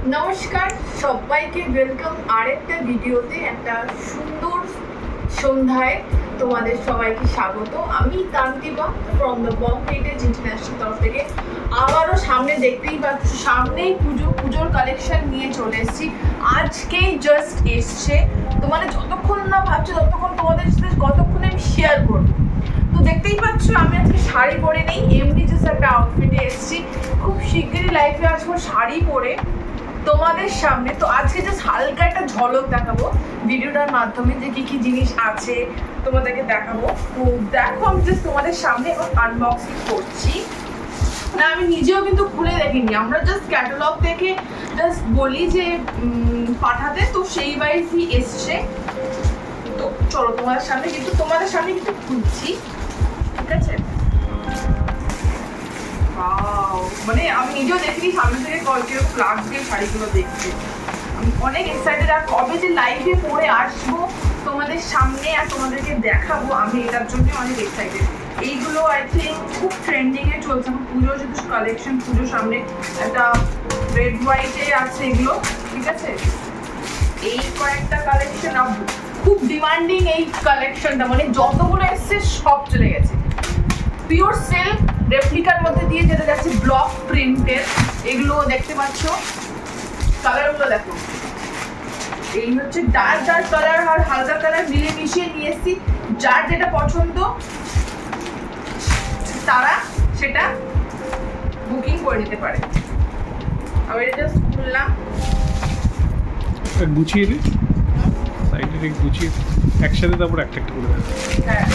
নমস্কার সবাইকে, ওয়েলকাম আরেকটা ভিডিওতে। একটা সুন্দর সন্ধ্যায় তোমাদের সবাইকে স্বাগত। আমি Tantiba from the Bong heritage international তরফ থেকে আবারও সামনে দেখতেই পাচ্ছ, সামনেই পুজোর কালেকশন নিয়ে চলে এসেছি। আজকেই জাস্ট এসছে, তোমাদের যতক্ষণ না ভাবছো ততক্ষণ তোমাদের সাথে কতক্ষণে আমি শেয়ার করবো। তো দেখতেই পাচ্ছ আমি আজকে শাড়ি পরে নেই, এমনি জাস্ট একটা আউটফিটে এসেছি। খুব শিগগিরই লাইফে আসবো শাড়ি পরে তোমাদের সামনে। তো আজকে জাস্ট হালকা একটা ঝলক দেখাবো ভিডিওটার মাধ্যমে, যে কি কি জিনিস আছে তোমাদেরকে দেখাবো। তো দেখো আমি জাস্ট তোমাদের সামনে এখন আনবক্সিং করছি। না, আমি নিজেও কিন্তু খুলে দেখিনি, আমরা জাস্ট ক্যাটালগ থেকে জাস্ট বলি যে পাঠাতে, তো সেই ওয়াইজই এসছে। তো চলো তোমাদের সামনে কিন্তু খুলছি, ঠিক আছে? মানে আমি নিজেও দেখিনি সামনে থেকে কিরকম লাগবে শাড়িগুলো দেখতে। আমি অনেক এক্সাইটেড, আর কবে যে লাইভে পরে আসবো তোমাদের সামনে আর তোমাদেরকে দেখাবো, আমি এটার জন্য অনেক এক্সাইটেড। এইগুলো আই থিঙ্ক খুব ট্রেন্ডিং এ চলছে এখন, পুজো যেহেতু কালেকশন, পুজোর সামনে একটা রেড হোয়াইটে আছে এগুলো, ঠিক আছে? এই কয়েকটা কালেকশন খুব ডিমান্ডিং, এই কালেকশনটা মানে যতগুলো এসছে সব চলে গেছে। পিওর সিল্ক রেপ্লিকার মধ্যে দিয়ে যেটা যাচ্ছে ব্লক প্রিন্টের, এগুলো দেখতে পাচ্ছ। কালারগুলো দেখো, এই হচ্ছে ডার্ক কালার আর হালকা কালার মিলে মিশিয়ে নিয়ে এসেছি। যার যেটা পছন্দ তারা সেটা বুকিং করে নিতে পারে। আমি এটা জাস্ট খুললাম, গুছিয়ে দিই সাইডে গুছিয়ে একসাথে, তারপর একটা একটা করে দেখ। হ্যাঁ,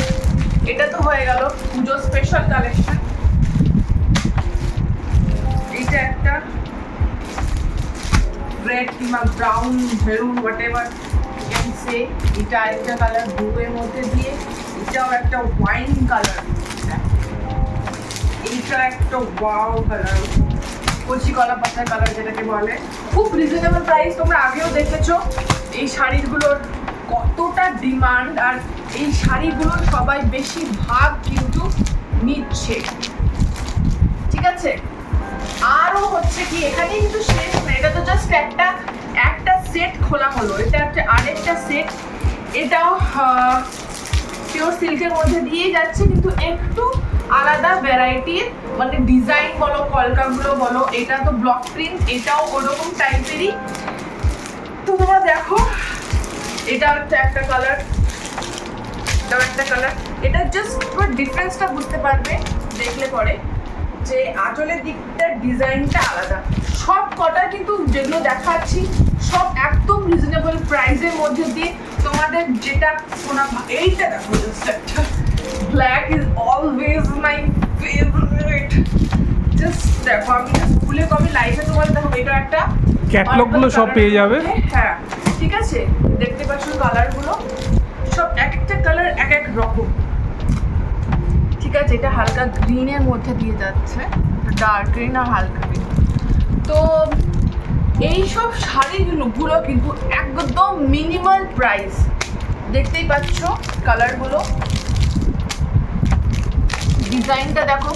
এটা তো হয়ে গেল পুজো স্পেশাল কালেকশন। এটা একটা রেড কিংবা brown, maroon, what ever can say. এটা একটা কালার ব্লু এর মধ্যে দিয়ে, এটাও একটা ওয়াইন কালার, এইটা একটা ওয়াও কালার, কচি কলা পাতার কালার যেটাকে বলে। খুব রিজনেবল প্রাইস, তোমরা আগেও দেখেছো এই শাড়িগুলোর কতটা ডিমান্ড, আর এই শাড়িগুলোর সবাই বেশিরভাগ কিন্তু নিচ্ছে, ঠিক আছে? আরও হচ্ছে কি, এখানে কিন্তু শেষ না, এটা তো জাস্ট একটা সেট খোলা হলো। এটা একটা আরেকটা সেট, এটাও পিওর সিল্কের মধ্যে দিয়ে যাচ্ছে, কিন্তু একটু আলাদা ভ্যারাইটির, মানে ডিজাইন বলো, কলকাগুলো বলো। এটা তো ব্লক প্রিন্ট, এটাও ওরকম টাইপেরই। তো তোমরা দেখো, এটা একটা কালার, এটাও একটা কালার। এটা জাস্ট ডিফারেন্সটা বুঝতে পারবে দেখলে পরে, যে আঁচলের দিকটার ডিজাইনটা আলাদা। সব কটা কিন্তু যেগুলো দেখাচ্ছি সব একদম রিজনেবল প্রাইসের মধ্যে দিয়ে তোমাদের যেটা শোনা। এইটা দেখো, জাস্ট একটা black is always my favourite. Just দেখো, আমি জাস্ট খুলে কবে লাইভে তোমাদের দেখো, এটা একটা ক্যাটালগ গুলো সব পেয়ে যাবে। হ্যাঁ, ঠিক আছে, দেখতে পাচ্ছ কালারগুলো সব এক একটা কালার এক এক রকম, ঠিক আছে? এটা হালকা গ্রিনের মধ্যে দিয়ে যাচ্ছে, ডার্ক গ্রিন আর হালকা গ্রিন। তো এই সব শাড়িগুলো কিন্তু একদম মিনিমাল প্রাইস, দেখতেই পাচ্ছ কালারগুলো, ডিজাইনটা দেখো।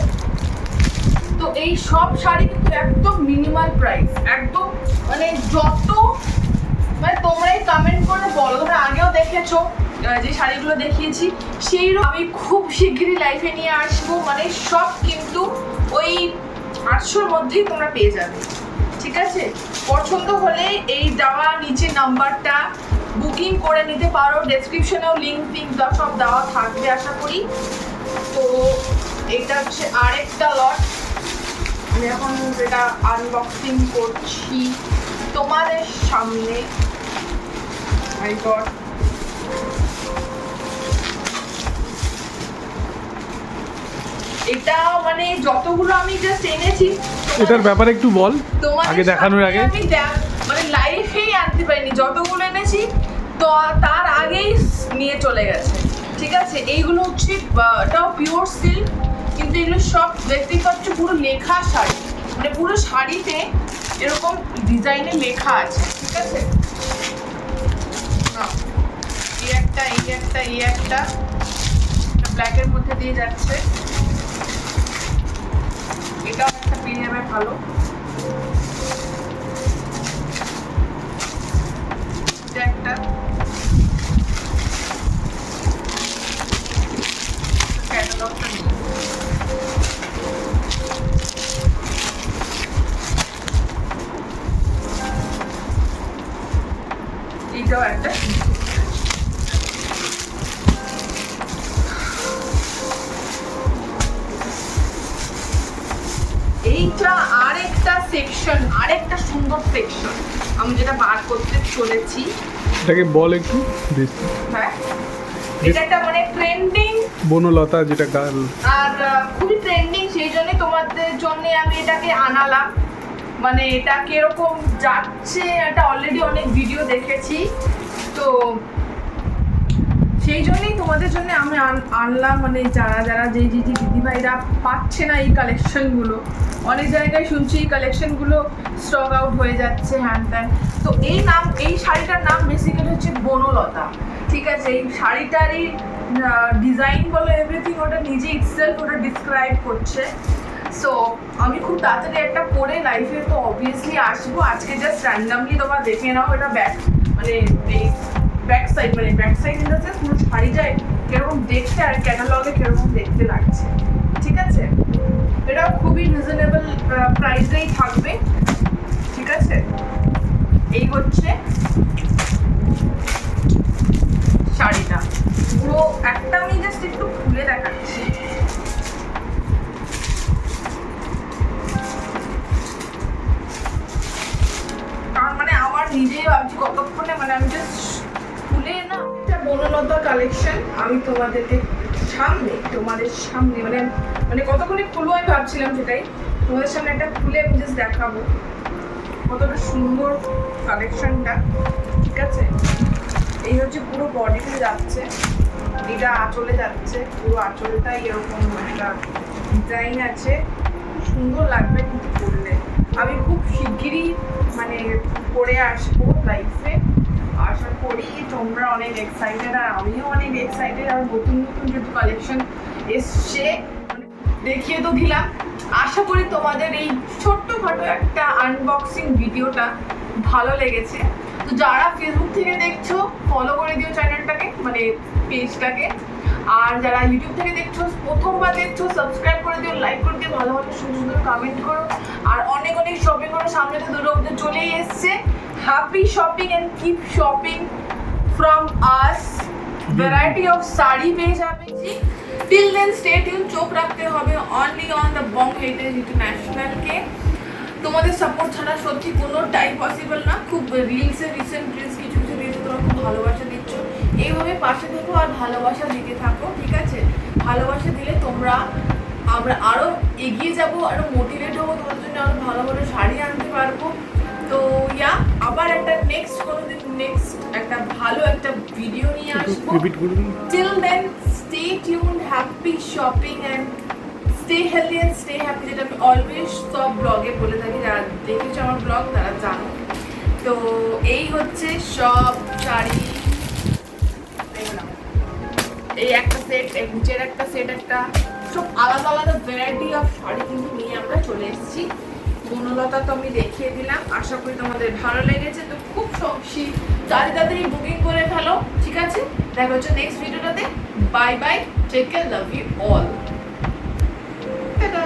তো এই সব শাড়ি কিন্তু একদম মিনিমাল প্রাইস, একদম মানে মানে তোমরাই কমেন্ট করে বলো, তোমরা আগেও দেখেছো যে শাড়িগুলো দেখিয়েছি, সেইরকম আমি খুব শিগগিরই লাইফে নিয়ে আসবো। মানে সব কিন্তু ওই 800-র মধ্যেই তোমরা পেয়ে যাবে, ঠিক আছে? পছন্দ হলে এই দেওয়া নিচে নাম্বারটা বুকিং করে নিতে পারো, ডেসক্রিপশনেও লিঙ্ক সব দেওয়া থাকবে আশা করি। তো এটা হচ্ছে আরেকটা লট, আমি এখন এটা আনবক্সিং করছি তোমাদের সামনে। মাই গড, এটা মানে যতগুলো আমি জাস্ট এনেছি, এটার ব্যাপারে একটু বল আগে দেখানোর আগে। আমি মানে লাইফেই আনতে পারিনি, যতগুলো এনেছি তো তার আগেই নিয়ে চলে গেছে, ঠিক আছে? এইগুলো হচ্ছে এটাও পিওর সিল্ক, কিন্তু এগুলো সব দেখতেই পাচ্ছ পুরো লেখা শাড়ি, মানে পুরো শাড়িতে এরকম ডিজাইনে লেখা আছে, ঠিক আছে? এই একটা ব্ল্যাকের মধ্যে দিয়ে যাচ্ছে, এটাও একটা পেয়ে যাবে ভালো। এইটাও একটা এইটা আরেকটা সেকশন, আরেকটা সুন্দর সেকশন আমি যেটা বার করতে চলেছি। এটাকে বল একটু বেশ। হ্যাঁ, এটা একটা মানে ট্রেন্ডিং বনলতা যেটা গাল আর খুবই ট্রেন্ডিং, সেই জন্যই তোমাদের জন্য আমি এটাকে আনালাম। মানে এটা কিরকম যাচ্ছে এটা অলরেডি অনেক ভিডিও দেখেছি, তো সেই জন্যই তোমাদের জন্য আমি আনলাম। মানে যারা যারা যেই দিদিভাইরা পাচ্ছে না এই কালেকশনগুলো, অনেক জায়গায় শুনছি এই কালেকশনগুলো স্টক আউট হয়ে যাচ্ছে হ্যান ত্যান। তো এই শাড়িটার নাম বেসিক্যালি হচ্ছে বনলতা, ঠিক আছে। এই শাড়িটারই ডিজাইন বলো এভরিথিং ওটা নিজে ইটসেলফ ওটা ডিসক্রাইব করছে। সো আমি খুব তাড়াতাড়ি একটা পরে লাইফে তো অবভিয়াসলি আসবো। আজকে জাস্ট র্যান্ডামলি তোমরা দেখে নাও এটা মানে এই back side in the sense পুরো শাড়িটায় কিরকম দেখতে আর ক্যাটালগে কিরকম দেখতে লাগছে, ঠিক আছে। এটাও খুবই রিজনেবল প্রাইসেই থাকবে, ঠিক আছে। এই হচ্ছে শাড়িটা পুরো একটা, আমি জাস্ট একটু খুলে দেখাচ্ছি। কারণ মানে আমার নিজেই ভাবছি কতক্ষণে, মানে আমি জাস্ট খুলে না একটা বনলতা কালেকশন আমি তোমাদের সামনে মানে কতক্ষণে খুলবো আমি ভাবছিলাম, সেটাই তোমাদের সামনে একটা খুলে আমি জাস্ট দেখাবো কতটা সুন্দর কালেকশনটা, ঠিক আছে। এই হচ্ছে পুরো বডিতে যাচ্ছে, এটা আঁচলে যাচ্ছে, পুরো আঁচলটাই এরকম একটা ডিজাইন আছে, সুন্দর লাগবে কিন্তু পরলে। আমি খুব শিগগিরই মানে পরে আসবো লাইফে, আশা করি তোমরা অনেক এক্সাইটেড আর আমিও অনেক এক্সাইটেড। আর নতুন নতুন যেহেতু কালেকশন এসছে মানে দেখিয়ে তো দিলাম, আশা করি তোমাদের এই ছোট্টখাটো একটা আনবক্সিং ভিডিওটা ভালো লেগেছে। তো যারা ফেসবুক থেকে দেখছো ফলো করে দিও চ্যানেলটাকে, মানে পেজটাকে। আর যারা ইউটিউব থেকে দেখছো, প্রথমবার দেখছো, সাবস্ক্রাইব করে দিও, লাইক করে দিও, ভালো ভালো সুন্দর সুন্দর কমেন্ট করো। আর অনেক অনেক শপিং করো, সামনে তো দুর্গাপুজো চলেই এসছে। Happy shopping and keep shopping from us. Variety of sari পেয়ে যাবে। টিল দেন স্টে টিউন, চোখ রাখতে হবে only on the Bong heritage ইন্টারন্যাশনালকে। তোমাদের সাপোর্ট ছাড়া সত্যি কোনোটাই পসিবল না। খুব রিলসের রিসেন্ট রিলস কিছু কিছু রিলসে তোমরা খুব ভালোবাসা দিচ্ছ, এইভাবে পাশে থেকো আর ভালোবাসা দিতে থাকো, ঠিক আছে। ভালোবাসা দিলে আমরা আরও এগিয়ে যাবো, আরও মোটিভেট হবো, তোমার জন্য আরও ভালো ভালো শাড়ি আনতে পারবো। তো আবার একটা নেক্সট একটা ভালো একটা ভিডিও নিয়ে আসবো। Till then stay tuned, happy shopping and stay healthy and stay happy, যেটা আমি অলওয়েজ সব ব্লগে বলে থাকি। যারা দেখেছো আমার ব্লগ তারা জানো। তো এই হচ্ছে সব শাড়ি, এই একটা সেট, নিচের একটা সেট, একটা সব আলাদা আলাদা ভ্যারাইটি অফ শাড়ি কিন্তু নিয়ে আমরা চলে এসেছি। বনলতা তো আমি দেখিয়ে দিলাম, আশা করি তোমাদের ভালো লেগেছে। তো খুব তাড়াতাড়ি বুকিং করে ফেলো, ঠিক আছে। দেখা হচ্ছে নেক্সট ভিডিওটাতে। Bye bye, take care, love you all, tata.